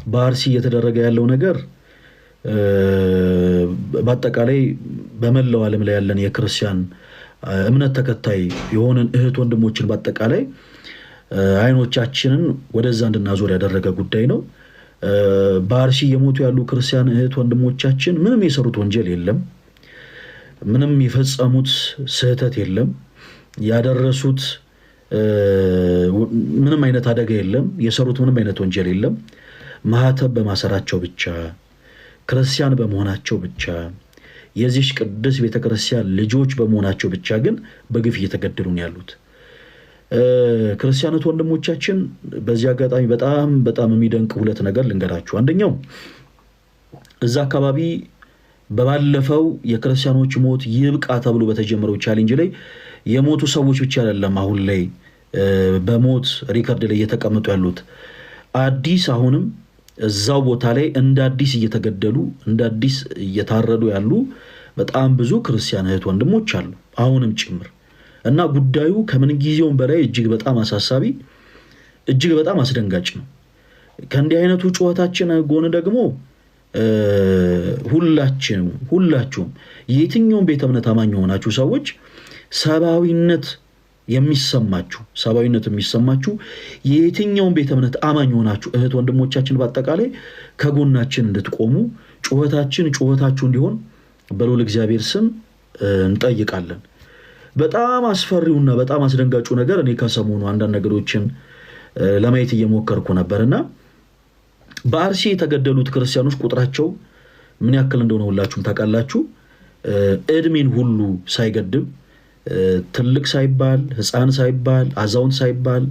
በአርሲ እየተደረገ ያለው ነገር በአጠቃላይ በመላው ዓለም ላይ ያለን የክርስቲያን እምነት ተከታይ የሆነን እህት ወንድሞችን በአጠቃላይ አይኖቻችንን ወደዛ እንድናዞር ያደረገ ጉዳይ ነው። በአርሲ የሞቱ ያሉ ክርስቲያን እህት ወንድሞቻችን ምንም የሰሩት ወንጀል የለም፣ ምንም የፈጸሙት ስህተት የለም፣ ያደረሱት ምንም አይነት አደጋ የለም፣ የሰሩት ምንም አይነት ወንጀል የለም። ማህተብ በማሰራቸው ብቻ ክርስቲያን በመሆናቸው ብቻ የዚህ ቅዱስ ቤተክርስቲያን ልጆች በመሆናቸው ብቻ ግን በግፍ እየተገደሉ ነው ያሉት ክርስቲያኖች ወንድሞቻችን። በዚህ አጋጣሚ በጣም የሚደንቅ ሁለት ነገር ልንገራችሁ። አንደኛው እዛ አካባቢ በባለፈው የክርስቲያኖች ሞት ይብቃ ተብሎ በተጀመረው ቻሌንጅ ላይ የሞቱ ሰዎች ብቻ አይደለም አሁን ላይ በሞት ሪከርድ ላይ እየተቀመጡ ያሉት አዲስ አሁንም እዛው ቦታ ላይ እንደ አዲስ እየተገደሉ እንደ አዲስ እየታረዱ ያሉ በጣም ብዙ ክርስቲያን እህት ወንድሞች አሉ አሁንም ጭምር እና ጉዳዩ ከምን ጊዜውም በላይ እጅግ በጣም አሳሳቢ እጅግ በጣም አስደንጋጭ ነው። ከእንዲህ አይነቱ ጩኸታችን ጎን ደግሞ ሁላችሁም የትኛውም ቤተ እምነት አማኝ የሆናችሁ ሰዎች ሰብአዊነት የሚሰማችሁ የትኛውም ቤተ እምነት አማኝ የሆናችሁ እህት ወንድሞቻችን በአጠቃላይ ከጎናችን እንድትቆሙ ጩኸታችሁ እንዲሆን በልዑል እግዚአብሔር ስም እንጠይቃለን። በጣም አስፈሪውና በጣም አስደንጋጩ ነገር እኔ ከሰሞኑ አንዳንድ ነገሮችን ለማየት እየሞከርኩ ነበርና በአርሲ የተገደሉት ክርስቲያኖች ቁጥራቸው ምን ያክል እንደሆነ ሁላችሁም ታውቃላችሁ። እድሜን ሁሉ ሳይገድብ ትልቅ ሳይባል ሕፃን ሳይባል አዛውንት ሳይባል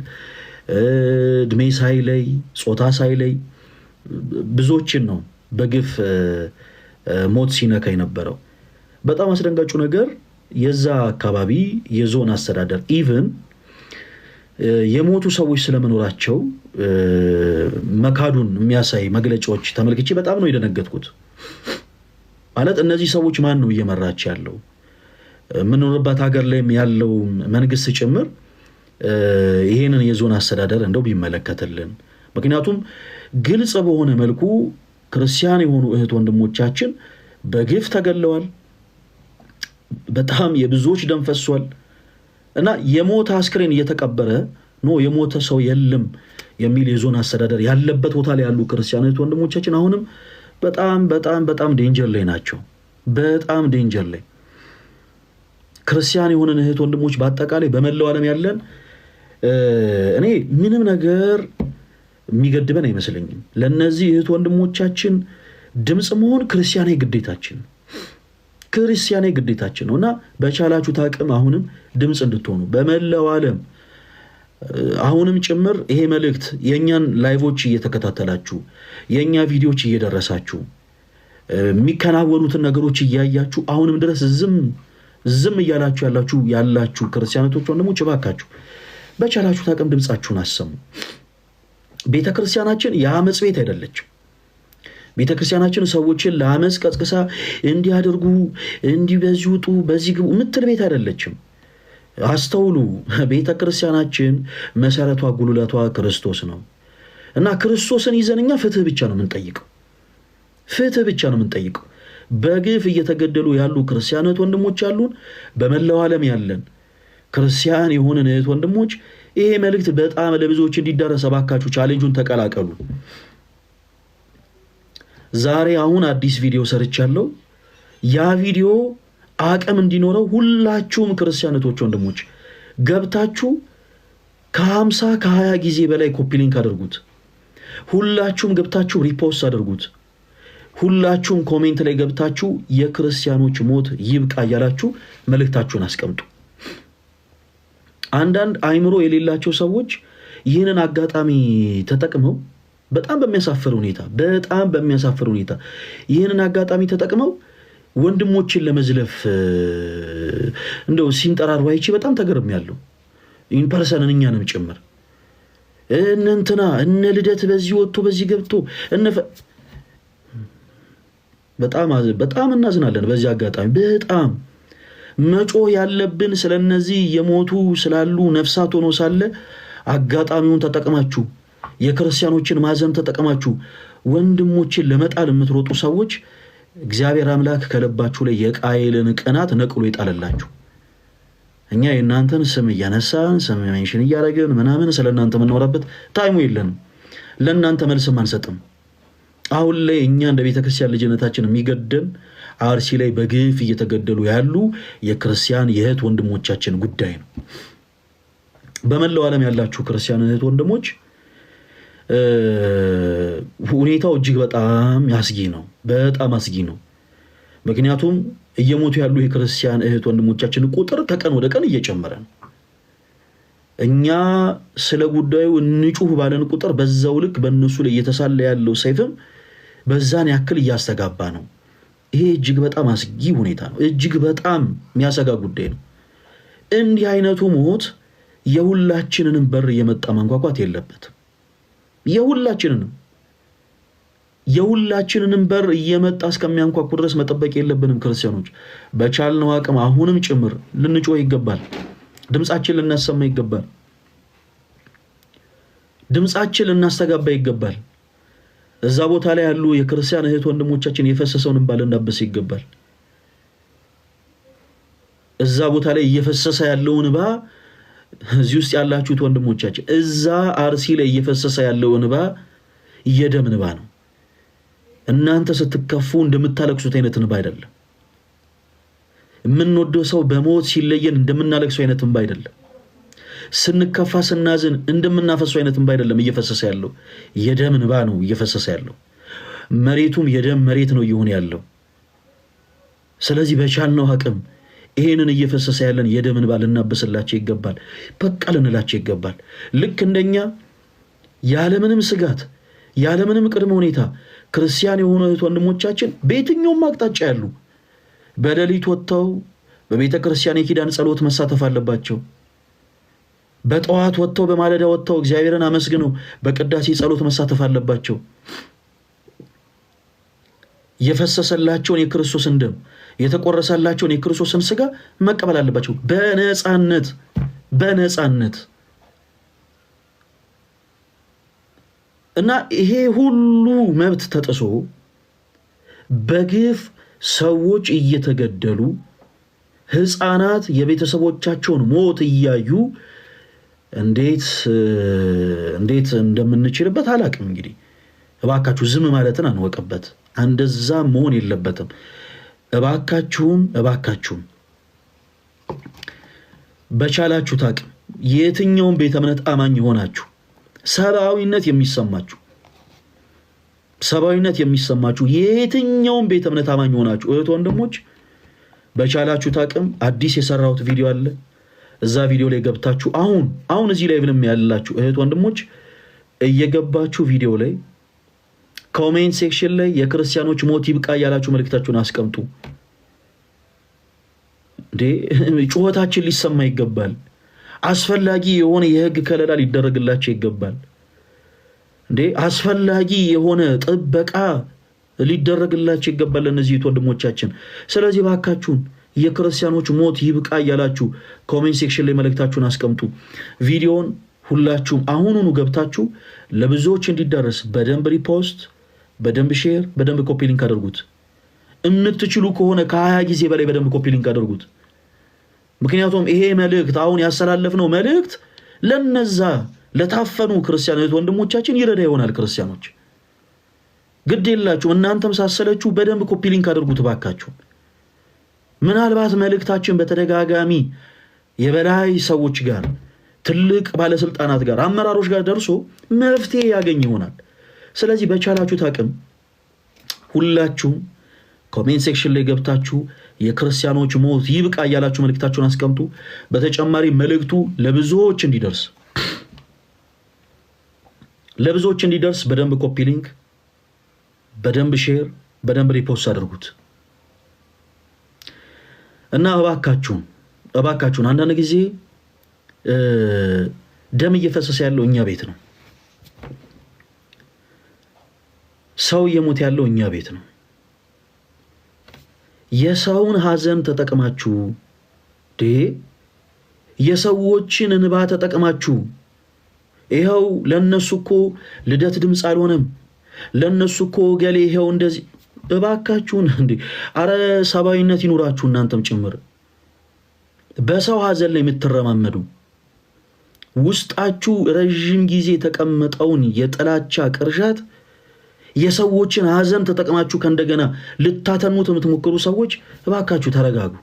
እድሜ ሳይለይ ጾታ ሳይለይ ብዙዎችን ነው በግፍ ሞት ሲነካ የነበረው። በጣም አስደንጋጩ ነገር የዛ አካባቢ የዞን አስተዳደር ኢቭን የሞቱ ሰዎች ስለመኖራቸው መካዱን የሚያሳይ መግለጫዎች ተመልክቼ በጣም ነው የደነገጥኩት። ማለት እነዚህ ሰዎች ማን ነው እየመራች ያለው? ምንኖርባት ሀገር ላይም ያለው መንግስት ጭምር ይሄንን የዞን አስተዳደር እንደው ቢመለከትልን። ምክንያቱም ግልጽ በሆነ መልኩ ክርስቲያን የሆኑ እህት ወንድሞቻችን በግፍ ተገለዋል። በጣም የብዙዎች ደም ፈሷል እና የሞተ አስክሬን እየተቀበረ ነው የሞተ ሰው የለም የሚል የዞን አስተዳደር ያለበት ቦታ ላይ ያሉ ክርስቲያን እህት ወንድሞቻችን አሁንም በጣም ዴንጀር ላይ ናቸው። በጣም ዴንጀር ላይ ክርስቲያን የሆነን እህት ወንድሞች በአጠቃላይ በመላው ዓለም ያለን እኔ ምንም ነገር የሚገድበን አይመስለኝም። ለነዚህ እህት ወንድሞቻችን ድምጽ መሆን ክርስቲያናዊ ግዴታችን ነውና በቻላችሁት አቅም አሁንም ድምጽ እንድትሆኑ በመላው ዓለም አሁንም ጭምር ይሄ መልእክት የኛን ላይቮች እየተከታተላችሁ የኛ ቪዲዮዎች እየደረሳችሁ የሚከናወኑትን ነገሮች እያያችሁ አሁንም ድረስ ዝም እያላችሁ ያላችሁ ክርስቲያኖች ወንድሞች እባካችሁ በቻላችሁት አቅም ድምጻችሁን አሰሙ። ቤተክርስቲያናችን የአመጽ ቤት አይደለችም። ቤተክርስቲያናችን ሰዎችን ለአመጽ ቀስቅሳ እንዲያደርጉ እንዲበዚህ ውጡ በዚህ ግቡ ምትል ቤት አይደለችም። አስተውሉ። ቤተክርስቲያናችን መሰረቷ ጉልላቷ ክርስቶስ ነው እና ክርስቶስን ይዘንኛ ፍትህ ብቻ ነው የምንጠይቀው። በግፍ እየተገደሉ ያሉ ክርስቲያኖች ወንድሞች አሉን። በመላው ዓለም ያለን ክርስቲያን የሆነን እህት ወንድሞች ይሄ መልእክት በጣም ለብዙዎች እንዲዳረስ እባካችሁ ቻሌንጁን ተቀላቀሉ። ዛሬ አሁን አዲስ ቪዲዮ ሰርቻለሁ። ያ ቪዲዮ አቅም እንዲኖረው ሁላችሁም ክርስቲያኖች ወንድሞች ገብታችሁ ከ50 ከ20 ጊዜ በላይ ኮፒ ሊንክ አድርጉት። ሁላችሁም ገብታችሁ ሪፖስት አድርጉት። ሁላችሁም ኮሜንት ላይ ገብታችሁ የክርስቲያኖች ሞት ይብቃ እያላችሁ መልእክታችሁን አስቀምጡ። አንዳንድ አይምሮ የሌላቸው ሰዎች ይህንን አጋጣሚ ተጠቅመው በጣም በሚያሳፍር ሁኔታ ይህንን አጋጣሚ ተጠቅመው ወንድሞችን ለመዝለፍ እንደው ሲንጠራሩ አይቼ በጣም ተገርሜያለሁ። ኢንፐርሰን እኛንም ጭምር እነንትና እነ ልደት በዚህ ወጥቶ በዚህ ገብቶ በጣም እናዝናለን። በዚህ አጋጣሚ በጣም መጮህ ያለብን ስለነዚህ የሞቱ ስላሉ ነፍሳት ሆኖ ሳለ አጋጣሚውን ተጠቅማችሁ የክርስቲያኖችን ማዘን ተጠቅማችሁ ወንድሞችን ለመጣል የምትሮጡ ሰዎች እግዚአብሔር አምላክ ከልባችሁ ላይ የቃየልን ቅናት ነቅሎ ይጣልላችሁ። እኛ የእናንተን ስም እያነሳን ስም ሜንሽን እያደረግን ምናምን ስለ እናንተ የምናወራበት ታይሙ የለንም። ለእናንተ መልስም አንሰጥም። አሁን ላይ እኛ እንደ ቤተክርስቲያን ልጅነታችን የሚገደን አርሲ ላይ በግፍ እየተገደሉ ያሉ የክርስቲያን የእህት ወንድሞቻችን ጉዳይ ነው። በመላው ዓለም ያላችሁ ክርስቲያን እህት ወንድሞች ሁኔታው እጅግ በጣም ያስጊ ነው። በጣም አስጊ ነው። ምክንያቱም እየሞቱ ያሉ የክርስቲያን እህት ወንድሞቻችን ቁጥር ከቀን ወደ ቀን እየጨመረ ነው። እኛ ስለ ጉዳዩ እንጩህ ባለን ቁጥር በዛው ልክ በእነሱ ላይ እየተሳለ ያለው ሰይፍም በዛን ያክል እያስተጋባ ነው። ይሄ እጅግ በጣም አስጊ ሁኔታ ነው። እጅግ በጣም የሚያሰጋ ጉዳይ ነው። እንዲህ አይነቱ ሞት የሁላችንንም በር እየመጣ ማንኳኳት የለበትም። የሁላችንንም በር እየመጣ እስከሚያንኳኩ ድረስ መጠበቅ የለብንም። ክርስቲያኖች በቻልነው አቅም አሁንም ጭምር ልንጮህ ይገባል። ድምጻችን ልናሰማ ይገባል። ድምጻችን ልናስተጋባ ይገባል። እዛ ቦታ ላይ ያሉ የክርስቲያን እህት ወንድሞቻችን የፈሰሰውን እንባ ልናብስ ይገባል። እዛ ቦታ ላይ እየፈሰሰ ያለውን እንባ እዚህ ውስጥ ያላችሁት ወንድሞቻችን እዛ አርሲ ላይ እየፈሰሰ ያለው እንባ የደም እንባ ነው። እናንተ ስትከፉ እንደምታለቅሱት አይነት እንባ አይደለም። የምንወደው ሰው በሞት ሲለየን እንደምናለቅሰው አይነት እንባ አይደለም። ስንከፋ ስናዝን እንደምናፈሰው አይነት እንባ አይደለም እየፈሰሰ ያለው። የደም እንባ ነው እየፈሰሰ ያለው። መሬቱም የደም መሬት ነው እየሆነ ያለው። ስለዚህ በቻልነው አቅም ይሄንን እየፈሰሰ ያለን የደም እንባ ልናበስላቸው ይገባል። በቃ ልንላቸው ይገባል። ልክ እንደኛ ያለምንም ስጋት ያለምንም ቅድመ ሁኔታ ክርስቲያን የሆኑ እህት ወንድሞቻችን በየትኛውም አቅጣጫ ያሉ በሌሊት ወጥተው በቤተ ክርስቲያን የኪዳን ጸሎት መሳተፍ አለባቸው። በጠዋት ወጥተው በማለዳ ወጥተው እግዚአብሔርን አመስግነው በቅዳሴ ጸሎት መሳተፍ አለባቸው። የፈሰሰላቸውን የክርስቶስን ደም የተቆረሰላቸውን የክርስቶስን ስጋ መቀበል አለባቸው በነፃነት እና ይሄ ሁሉ መብት ተጥሶ በግፍ ሰዎች እየተገደሉ ህፃናት የቤተሰቦቻቸውን ሞት እያዩ እንዴት እንደምንችልበት አላቅም። እንግዲህ እባካችሁ ዝም ማለትን አንወቅበት። እንደዛ መሆን የለበትም። እባካችሁን በቻላችሁት አቅም የትኛውን ቤተ እምነት አማኝ ሆናችሁ ሰብአዊነት የሚሰማችሁ የትኛውን ቤተ እምነት አማኝ ሆናችሁ እህት ወንድሞች በቻላችሁት አቅም አዲስ የሰራሁት ቪዲዮ አለ። እዛ ቪዲዮ ላይ ገብታችሁ አሁን እዚህ ላይ ብለም ያላችሁ እህት ወንድሞች እየገባችሁ ቪዲዮ ላይ ኮሜንት ሴክሽን ላይ የክርስቲያኖች ሞት ይብቃ ያላችሁ መልእክታችሁን አስቀምጡ። ጩኸታችን ሊሰማ ይገባል። አስፈላጊ የሆነ የህግ ከለላ ሊደረግላቸው ይገባል። አስፈላጊ የሆነ ጥበቃ ሊደረግላቸው ይገባል እነዚህ ወንድሞቻችን። ስለዚህ ባካችሁን የክርስቲያኖች ሞት ይብቃ ያላችሁ ኮሜንት ሴክሽን ላይ መልእክታችሁን አስቀምጡ። ቪዲዮን ሁላችሁም አሁኑኑ ገብታችሁ ለብዙዎች እንዲዳረስ በደንብ ሪፖስት፣ በደንብ ሼር፣ በደንብ ኮፒ ሊንክ አድርጉት። የምትችሉ ከሆነ ከ20 ጊዜ በላይ በደንብ ኮፒ ሊንክ አድርጉት። ምክንያቱም ይሄ መልእክት አሁን ያስተላለፍነው መልእክት ለነዛ ለታፈኑ ክርስቲያን ወንድሞቻችን ይረዳ ይሆናል። ክርስቲያኖች ግድ የላችሁ እናንተም ሳሰለችሁ በደንብ ኮፒ ሊንክ አድርጉት ባካችሁ። ምናልባት መልእክታችን በተደጋጋሚ የበላይ ሰዎች ጋር ትልቅ ባለስልጣናት ጋር አመራሮች ጋር ደርሶ መፍትሄ ያገኝ ይሆናል። ስለዚህ በቻላችሁት አቅም ሁላችሁም ኮሜንት ሴክሽን ላይ ገብታችሁ የክርስቲያኖች ሞት ይብቃ ያላችሁ መልእክታችሁን አስቀምጡ። በተጨማሪ መልእክቱ ለብዙዎች እንዲደርስ በደንብ ኮፒ ሊንክ፣ በደንብ ሼር፣ በደንብ ሪፖስት አድርጉት እና እባካችሁን አንዳንድ ጊዜ ደም እየፈሰሰ ያለው እኛ ቤት ነው። ሰው እየሞተ ያለው እኛ ቤት ነው። የሰውን ሐዘን ተጠቅማችሁ የሰዎችን እንባ ተጠቅማችሁ ይኸው ለነሱ እኮ ልደት ድምፅ አልሆነም፣ ለነሱ እኮ ገሌ ይኸው እንደዚህ። እባካችሁን እንዴ! አረ ሰብአዊነት ይኑራችሁ እናንተም ጭምር። በሰው ሀዘን ላይ የምትረማመዱ ውስጣችሁ ረዥም ጊዜ የተቀመጠውን የጥላቻ ቅርሻት የሰዎችን ሀዘን ተጠቅማችሁ ከእንደገና ልታተኑት የምትሞክሩ ሰዎች እባካችሁ ተረጋጉ።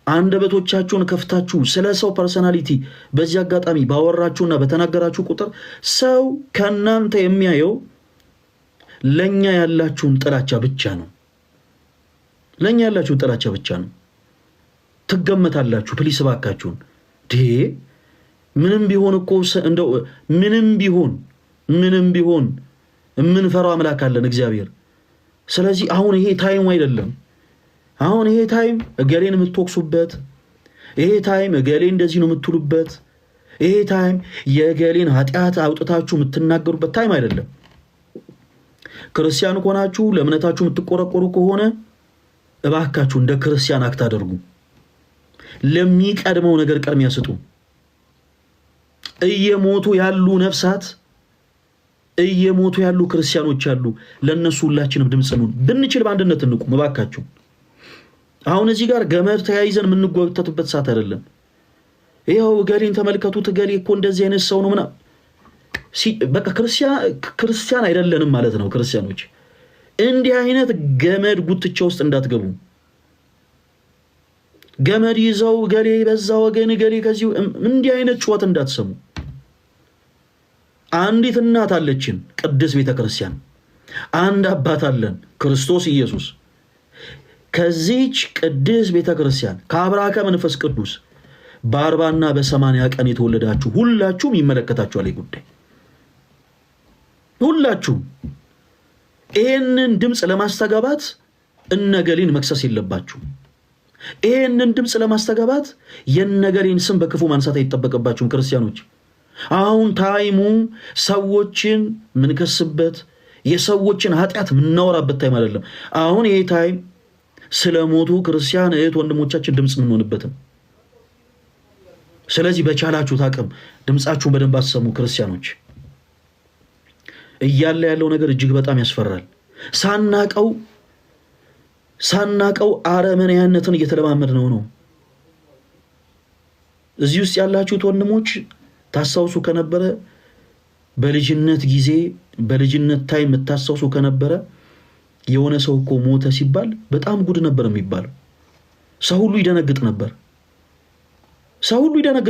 አንደበቶቻችሁን ከፍታችሁ ስለ ሰው ፐርሰናሊቲ በዚህ አጋጣሚ ባወራችሁና በተናገራችሁ ቁጥር ሰው ከእናንተ የሚያየው ለኛ ያላችሁን ጥላቻ ብቻ ነው። ለኛ ያላችሁን ጥላቻ ብቻ ነው። ትገመታላችሁ። ፕሊስ እባካችሁን ምንም ቢሆን እኮ እንደው ምንም ቢሆን የምንፈራው አምላክ አለን እግዚአብሔር። ስለዚህ አሁን ይሄ ታይም አይደለም። አሁን ይሄ ታይም እገሌን የምትወቅሱበት፣ ይሄ ታይም እገሌ እንደዚህ ነው የምትሉበት፣ ይሄ ታይም የእገሌን ኃጢአት አውጥታችሁ የምትናገሩበት ታይም አይደለም። ክርስቲያን ከሆናችሁ ለእምነታችሁ የምትቆረቆሩ ከሆነ እባካችሁ እንደ ክርስቲያን አክት አድርጉ። ለሚቀድመው ነገር ቅድሚያ ስጡ። እየሞቱ ያሉ ነፍሳት፣ እየሞቱ ያሉ ክርስቲያኖች አሉ። ለነሱ ሁላችንም ድምጽ ነን። ብንችል በአንድነት እንቁም እባካችሁ። አሁን እዚህ ጋር ገመድ ተያይዘን የምንጎተትበት ሰዓት አይደለም። ይኸው እገሌን ተመልከቱት፣ እገሌ እኮ እንደዚህ አይነት ሰው ነው ምናምን። በቃ ክርስቲያን አይደለንም ማለት ነው። ክርስቲያኖች እንዲህ አይነት ገመድ ጉትቻ ውስጥ እንዳትገቡ። ገመድ ይዘው ገሌ በዛ ወገን ገሌ ከዚህ እንዲህ አይነት ጩኸት እንዳትሰሙ። አንዲት እናት አለችን ቅድስት ቤተክርስቲያን፣ አንድ አባት አለን ክርስቶስ ኢየሱስ። ከዚህች ቅድስት ቤተክርስቲያን ከአብራከ መንፈስ ቅዱስ በ40 እና በ80 ቀን የተወለዳችሁ ሁላችሁም ይመለከታችኋል ይህ ጉዳይ። ሁላችሁም ይህንን ድምፅ ለማስተጋባት እነገሌን መክሰስ የለባችሁም። ይህንን ድምፅ ለማስተጋባት የነገሌን ስም በክፉ ማንሳት አይጠበቅባችሁም ክርስቲያኖች። አሁን ታይሙ ሰዎችን ምንከስበት፣ የሰዎችን ኃጢአት ምናወራበት ታይም አይደለም። አሁን ይሄ ታይም ስለሞቱ ክርስቲያን እህት ወንድሞቻችን ድምፅ ምንሆንበትም። ስለዚህ በቻላችሁት አቅም ድምፃችሁን በደንብ አሰሙ ክርስቲያኖች። እያለ ያለው ነገር እጅግ በጣም ያስፈራል። ሳናቀው አረመኔያነትን እየተለማመድ ነው። እዚህ ውስጥ ያላችሁት ወንድሞች ታስታውሱ ከነበረ በልጅነት ጊዜ በልጅነት ታይም የምታስታውሱ ከነበረ የሆነ ሰው እኮ ሞተ ሲባል በጣም ጉድ ነበር የሚባለው። ሰው ሁሉ ይደነግጥ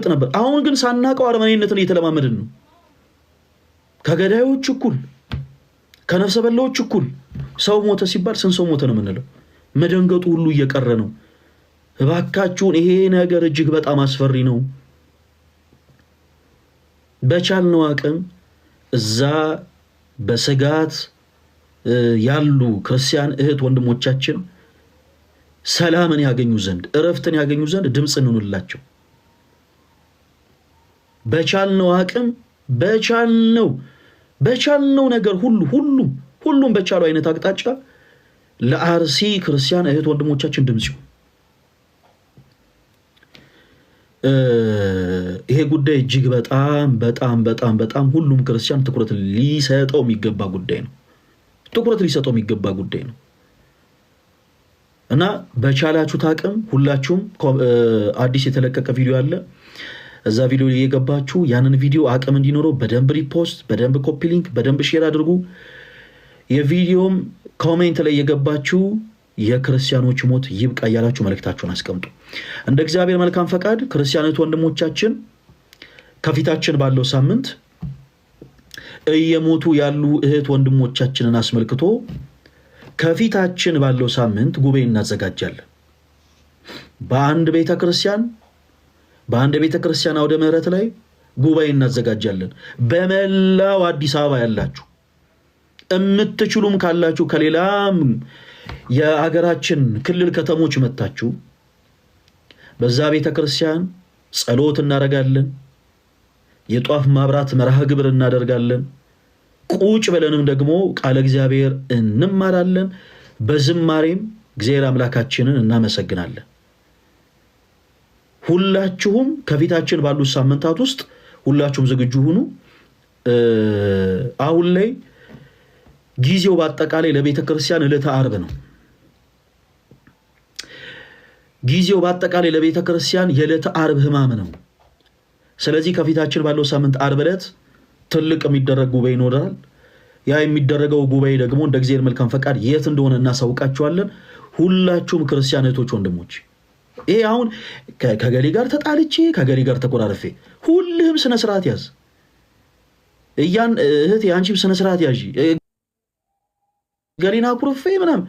ነበር። አሁን ግን ሳናቀው አረመኔያነትን እየተለማመድን ነው። ከገዳዮች እኩል፣ ከነፍሰ በላዎች እኩል ሰው ሞተ ሲባል ስንት ሰው ሞተ ነው የምንለው። መደንገጡ ሁሉ እየቀረ ነው። እባካችሁን ይሄ ነገር እጅግ በጣም አስፈሪ ነው። በቻልነው አቅም እዛ በስጋት ያሉ ክርስቲያን እህት ወንድሞቻችን ሰላምን ያገኙ ዘንድ እረፍትን ያገኙ ዘንድ ድምፅ እንሁንላቸው። በቻልነው አቅም በቻልነው ነገር ሁሉም በቻለው አይነት አቅጣጫ ለአርሲ ክርስቲያን እህት ወንድሞቻችን ድምፅ ይሁን። ይሄ ጉዳይ እጅግ በጣም ሁሉም ክርስቲያን ትኩረት ሊሰጠው የሚገባ ጉዳይ ነው። እና በቻላችሁት አቅም ሁላችሁም አዲስ የተለቀቀ ቪዲዮ አለ። እዛ ቪዲዮ ላይ የገባችሁ ያንን ቪዲዮ አቅም እንዲኖረው በደንብ ሪፖስት፣ በደንብ ኮፒ ሊንክ፣ በደንብ ሼር አድርጉ። የቪዲዮም ኮሜንት ላይ የገባችሁ የክርስቲያኖች ሞት ይብቃ እያላችሁ መልእክታችሁን አስቀምጡ። እንደ እግዚአብሔር መልካም ፈቃድ ክርስቲያኖች ወንድሞቻችን ከፊታችን ባለው ሳምንት እየሞቱ ያሉ እህት ወንድሞቻችንን አስመልክቶ ከፊታችን ባለው ሳምንት ጉባኤ እናዘጋጃለን። በአንድ ቤተክርስቲያን አውደ ምህረት ላይ ጉባኤ እናዘጋጃለን። በመላው አዲስ አበባ ያላችሁ የምትችሉም ካላችሁ ከሌላም የሀገራችን ክልል ከተሞች መጣችሁ በዛ ቤተክርስቲያን ጸሎት እናደርጋለን። የጧፍ ማብራት መርሃ ግብር እናደርጋለን። ቁጭ ብለንም ደግሞ ቃለ እግዚአብሔር እንማራለን። በዝማሬም እግዚአብሔር አምላካችንን እናመሰግናለን። ሁላችሁም ከፊታችን ባሉት ሳምንታት ውስጥ ሁላችሁም ዝግጁ ሁኑ። አሁን ላይ ጊዜው በአጠቃላይ ለቤተ ክርስቲያን ዕለተ ዓርብ ነው። ጊዜው በአጠቃላይ ለቤተ ክርስቲያን የዕለተ ዓርብ ሕማም ነው። ስለዚህ ከፊታችን ባለው ሳምንት ዓርብ ዕለት ትልቅ የሚደረግ ጉባኤ ይኖራል። ያ የሚደረገው ጉባኤ ደግሞ እንደ እግዚአብሔር መልካም ፈቃድ የት እንደሆነ እናሳውቃችኋለን። ሁላችሁም ክርስቲያን እህቶች ወንድሞች፣ ይሄ አሁን ከገሌ ጋር ተጣልቼ ከገሌ ጋር ተቆራረፌ፣ ሁልህም ስነ ስርዓት ያዝ። እህት የአንቺም ስነ ስርዓት ያዥ። ገሌና ኩርፌ ምናምን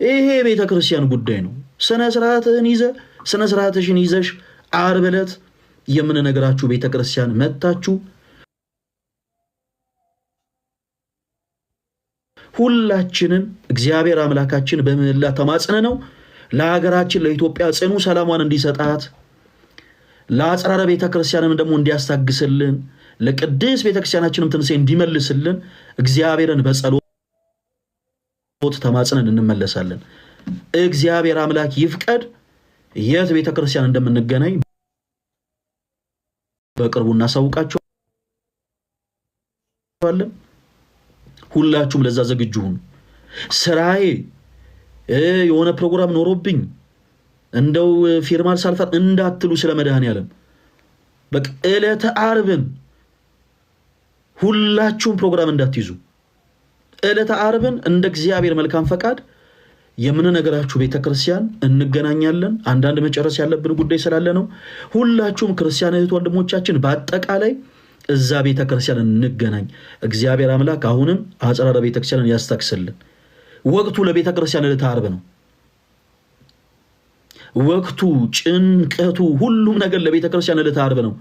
ይሄ ቤተ ክርስቲያን ጉዳይ ነው። ስነ ስርዓትህን ይዘህ ስነ ስርዓትሽን ይዘሽ ዓርብ ዕለት የምንነግራችሁ ቤተ ክርስቲያን መጣችሁ ሁላችንን እግዚአብሔር አምላካችን በምህላ ተማጽነ ነው ለሀገራችን ለኢትዮጵያ ጽኑ ሰላሟን እንዲሰጣት ለአጽራረ ቤተ ክርስቲያንም ደግሞ እንዲያስታግስልን ለቅድስ ቤተ ክርስቲያናችንም ትንሣኤ እንዲመልስልን እግዚአብሔርን በጸሎት ተማጽነን እንመለሳለን። እግዚአብሔር አምላክ ይፍቀድ። የት ቤተ ክርስቲያን እንደምንገናኝ በቅርቡ እናሳውቃችኋለን። ሁላችሁም ለዛ ዝግጁ ሁኑ። ስራዬ የሆነ ፕሮግራም ኖሮብኝ እንደው ፊርማል ሳልፈር እንዳትሉ ስለ መድኃኔዓለም በቃ ዕለተ ዓርብን ሁላችሁም ፕሮግራም እንዳትይዙ። ዕለተ ዓርብን እንደ እግዚአብሔር መልካም ፈቃድ የምንነግራችሁ ቤተ ክርስቲያን እንገናኛለን። አንዳንድ መጨረስ ያለብን ጉዳይ ስላለ ነው። ሁላችሁም ክርስቲያን እህት ወንድሞቻችን በአጠቃላይ እዛ ቤተ ክርስቲያን እንገናኝ። እግዚአብሔር አምላክ አሁንም አጽራረ ቤተ ክርስቲያንን ያስታክስልን። ወቅቱ ለቤተ ክርስቲያን ዕለተ ዓርብ ነው። ወቅቱ ጭንቀቱ ሁሉም ነገር ለቤተ ክርስቲያን ዕለተ ዓርብ ነው።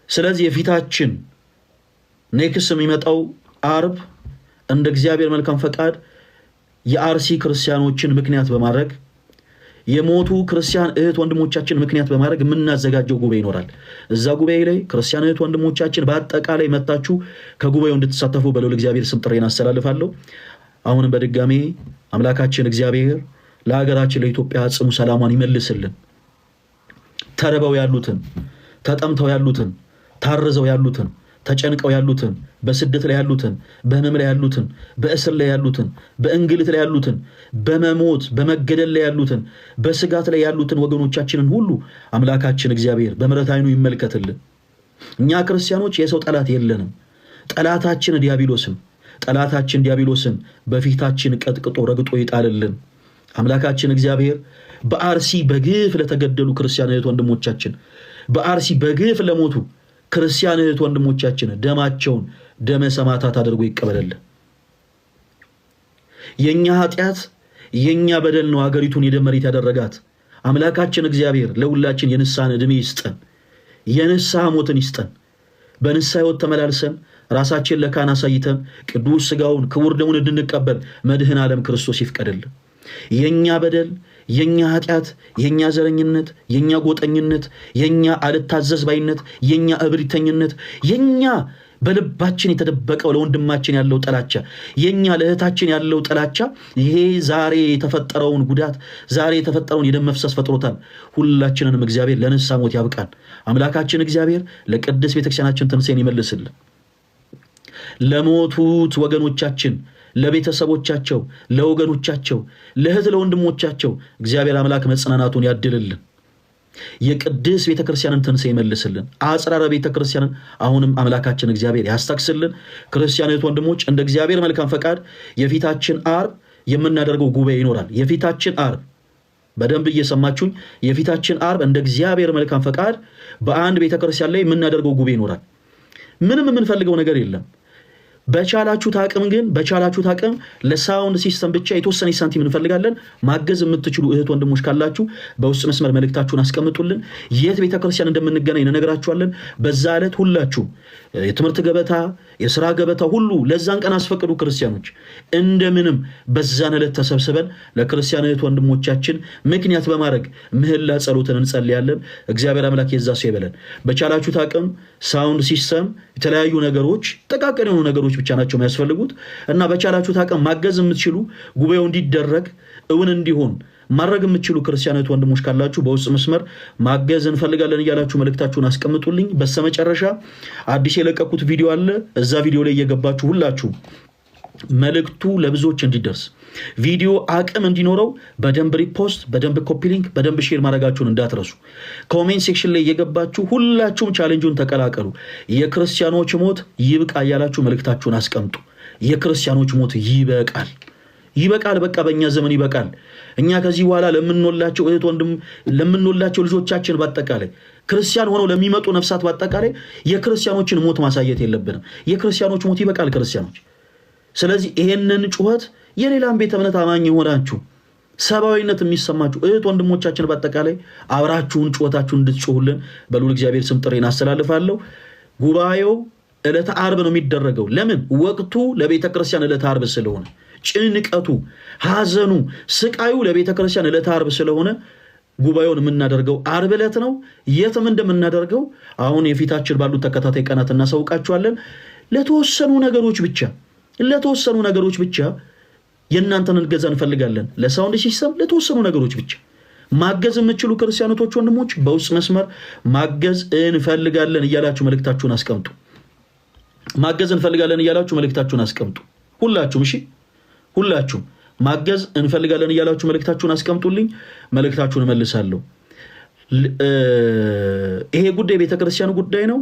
ስለዚህ የፊታችን ኔክስት የሚመጣው ዓርብ እንደ እግዚአብሔር መልካም ፈቃድ የአርሲ ክርስቲያኖችን ምክንያት በማድረግ የሞቱ ክርስቲያን እህት ወንድሞቻችን ምክንያት በማድረግ የምናዘጋጀው ጉባኤ ይኖራል። እዛ ጉባኤ ላይ ክርስቲያን እህት ወንድሞቻችን በአጠቃላይ መጣችሁ ከጉባኤው እንድትሳተፉ በልዑል እግዚአብሔር ስም ጥሬን አስተላልፋለሁ። አሁንም በድጋሜ አምላካችን እግዚአብሔር ለሀገራችን ለኢትዮጵያ ጽኑ ሰላሟን ይመልስልን። ተርበው ያሉትን፣ ተጠምተው ያሉትን፣ ታርዘው ያሉትን፣ ተጨንቀው ያሉትን፣ በስደት ላይ ያሉትን፣ በህመም ላይ ያሉትን፣ በእስር ላይ ያሉትን፣ በእንግልት ላይ ያሉትን፣ በመሞት በመገደል ላይ ያሉትን፣ በስጋት ላይ ያሉትን ወገኖቻችንን ሁሉ አምላካችን እግዚአብሔር በምሕረት ዓይኑ ይመልከትልን። እኛ ክርስቲያኖች የሰው ጠላት የለንም። ጠላታችን ዲያብሎስን በፊታችን ቀጥቅጦ ረግጦ ይጣልልን። አምላካችን እግዚአብሔር በአርሲ በግፍ ለተገደሉ ክርስቲያን እህት ወንድሞቻችን፣ በአርሲ በግፍ ለሞቱ ክርስቲያን እህት ወንድሞቻችን ደማቸውን ደመ ሰማዕታት አድርጎ ይቀበልልን። የኛ ኃጢአት የኛ በደል ነው ሀገሪቱን የደም መሬት ያደረጋት። አምላካችን እግዚአብሔር ለሁላችን የንስሐን ዕድሜ ይስጠን፣ የንስሐ ሞትን ይስጠን። በንስሐ ሕይወት ተመላልሰን ራሳችን ለካህን አሳይተን ቅዱስ ሥጋውን ክቡር ደሙን እንድንቀበል መድኃኔ ዓለም ክርስቶስ ይፍቀድልን። የኛ በደል የኛ ኃጢአት የኛ ዘረኝነት የኛ ጎጠኝነት የኛ አልታዘዝ ባይነት የኛ እብሪተኝነት የኛ በልባችን የተደበቀው ለወንድማችን ያለው ጥላቻ የኛ ለእህታችን ያለው ጥላቻ ይሄ ዛሬ የተፈጠረውን ጉዳት ዛሬ የተፈጠረውን የደም መፍሰስ ፈጥሮታል። ሁላችንንም እግዚአብሔር ለንስሐ ሞት ያብቃን። አምላካችን እግዚአብሔር ለቅድስት ቤተክርስቲያናችን ትንሣኤን ይመልስልን። ለሞቱት ወገኖቻችን ለቤተሰቦቻቸው ለወገኖቻቸው ለእህት ለወንድሞቻቸው እግዚአብሔር አምላክ መጽናናቱን ያድልልን። የቅድስት ቤተክርስቲያንን ትንሣኤ ይመልስልን። አጽራረ ቤተክርስቲያንን አሁንም አምላካችን እግዚአብሔር ያስታክስልን። ክርስቲያን እህት ወንድሞች እንደ እግዚአብሔር መልካም ፈቃድ የፊታችን ዓርብ የምናደርገው ጉባኤ ይኖራል። የፊታችን ዓርብ በደንብ እየሰማችሁኝ፣ የፊታችን ዓርብ እንደ እግዚአብሔር መልካም ፈቃድ በአንድ ቤተክርስቲያን ላይ የምናደርገው ጉባኤ ይኖራል። ምንም የምንፈልገው ነገር የለም። በቻላችሁት አቅም ለሳውንድ ሲስተም ብቻ የተወሰነ ሳንቲም እንፈልጋለን። ማገዝ የምትችሉ እህት ወንድሞች ካላችሁ በውስጥ መስመር መልእክታችሁን አስቀምጡልን። የት ቤተክርስቲያን እንደምንገናኝ እንነግራችኋለን። በዛ ዕለት ሁላችሁ የትምህርት ገበታ የሥራ ገበታ ሁሉ ለዛን ቀን አስፈቅዱ። ክርስቲያኖች እንደምንም በዛን ዕለት ተሰብስበን ለክርስቲያን እህት ወንድሞቻችን ምክንያት በማድረግ ምህላ ጸሎትን እንጸልያለን። እግዚአብሔር አምላክ የዛ ሰው ይበለን። በቻላችሁት አቅም ሳውንድ ሲስተም የተለያዩ ነገሮች ጥቃቅን የሆኑ ነገሮች ብቻ ናቸው የሚያስፈልጉት እና በቻላችሁት አቅም ማገዝ የምትችሉ ጉባኤው እንዲደረግ እውን እንዲሆን ማድረግ የምትችሉ ክርስቲያኖች ወንድሞች ካላችሁ በውስጥ መስመር ማገዝ እንፈልጋለን እያላችሁ መልእክታችሁን አስቀምጡልኝ። በስተመጨረሻ አዲስ የለቀኩት ቪዲዮ አለ። እዛ ቪዲዮ ላይ እየገባችሁ ሁላችሁ መልእክቱ ለብዙዎች እንዲደርስ ቪዲዮ አቅም እንዲኖረው በደንብ ሪፖስት፣ በደንብ ኮፒ ሊንክ፣ በደንብ ሼር ማድረጋችሁን እንዳትረሱ። ኮሜንት ሴክሽን ላይ እየገባችሁ ሁላችሁም ቻሌንጁን ተቀላቀሉ። የክርስቲያኖች ሞት ይብቃ እያላችሁ መልእክታችሁን አስቀምጡ። የክርስቲያኖች ሞት ይበቃል፣ ይበቃል። በቃ በእኛ ዘመን ይበቃል። እኛ ከዚህ በኋላ ለምንወላቸው እህት ወንድም ለምንወላቸው ልጆቻችን በአጠቃላይ ክርስቲያን ሆነው ለሚመጡ ነፍሳት በአጠቃላይ የክርስቲያኖችን ሞት ማሳየት የለብንም። የክርስቲያኖች ሞት ይበቃል ክርስቲያኖች። ስለዚህ ይሄንን ጩኸት የሌላም ቤተ እምነት አማኝ የሆናችሁ ሰብአዊነት የሚሰማችሁ እህት ወንድሞቻችን በአጠቃላይ አብራችሁን ጩኸታችሁን እንድትጮሁልን በልዑል እግዚአብሔር ስም ጥሬን አስተላልፋለሁ። ጉባኤው ዕለተ ዓርብ ነው የሚደረገው። ለምን? ወቅቱ ለቤተ ክርስቲያን ዕለተ ዓርብ ስለሆነ፣ ጭንቀቱ፣ ሐዘኑ፣ ስቃዩ ለቤተ ክርስቲያን ዕለተ ዓርብ ስለሆነ ጉባኤውን የምናደርገው ዓርብ ዕለት ነው። የትም እንደምናደርገው አሁን የፊታችን ባሉት ተከታታይ ቀናት እናሳውቃችኋለን። ለተወሰኑ ነገሮች ብቻ የእናንተን እገዛ እንፈልጋለን። ለሳውንድ ሲስተም ለተወሰኑ ነገሮች ብቻ ማገዝ የምትችሉ ክርስቲያኖች ወንድሞች በውስጥ መስመር ማገዝ እንፈልጋለን እያላችሁ መልእክታችሁን አስቀምጡ። ማገዝ እንፈልጋለን እያላችሁ መልእክታችሁን አስቀምጡ። ሁላችሁም እሺ፣ ሁላችሁም ማገዝ እንፈልጋለን እያላችሁ መልእክታችሁን አስቀምጡልኝ። መልእክታችሁን እመልሳለሁ። ይሄ ጉዳይ ቤተክርስቲያን ጉዳይ ነው።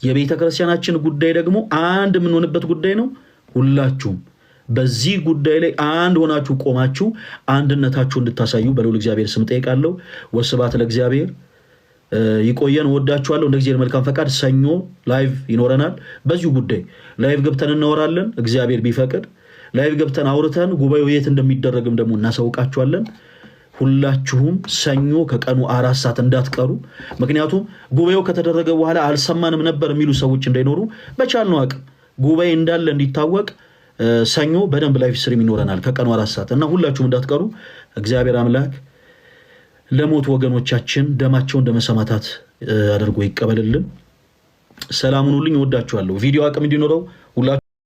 የቤተክርስቲያናችን ጉዳይ ደግሞ አንድ የምንሆንበት ጉዳይ ነው። ሁላችሁም በዚህ ጉዳይ ላይ አንድ ሆናችሁ ቆማችሁ አንድነታችሁ እንድታሳዩ በልዑል እግዚአብሔር ስም ጠይቃለሁ። ወስብሐት ለእግዚአብሔር። ይቆየን። ወዳችኋለሁ። እንደ እግዚአብሔር መልካም ፈቃድ ሰኞ ላይቭ ይኖረናል። በዚሁ ጉዳይ ላይቭ ገብተን እናወራለን። እግዚአብሔር ቢፈቅድ ላይቭ ገብተን አውርተን ጉባኤው የት እንደሚደረግም ደግሞ እናሳውቃችኋለን። ሁላችሁም ሰኞ ከቀኑ 4 ሰዓት እንዳትቀሩ። ምክንያቱም ጉባኤው ከተደረገ በኋላ አልሰማንም ነበር የሚሉ ሰዎች እንዳይኖሩ በቻልነው አቅም ጉባኤ እንዳለ እንዲታወቅ ሰኞ በደንብ ላይቭ ስትሪም ይኖረናል ከቀኑ 4 ሰዓት እና ሁላችሁም እንዳትቀሩ። እግዚአብሔር አምላክ ለሞት ወገኖቻችን ደማቸውን እንደመሰማታት አድርጎ ይቀበልልን። ሰላም ሁኑልኝ። ወዳችኋለሁ። ቪዲዮ አቅም እንዲኖረው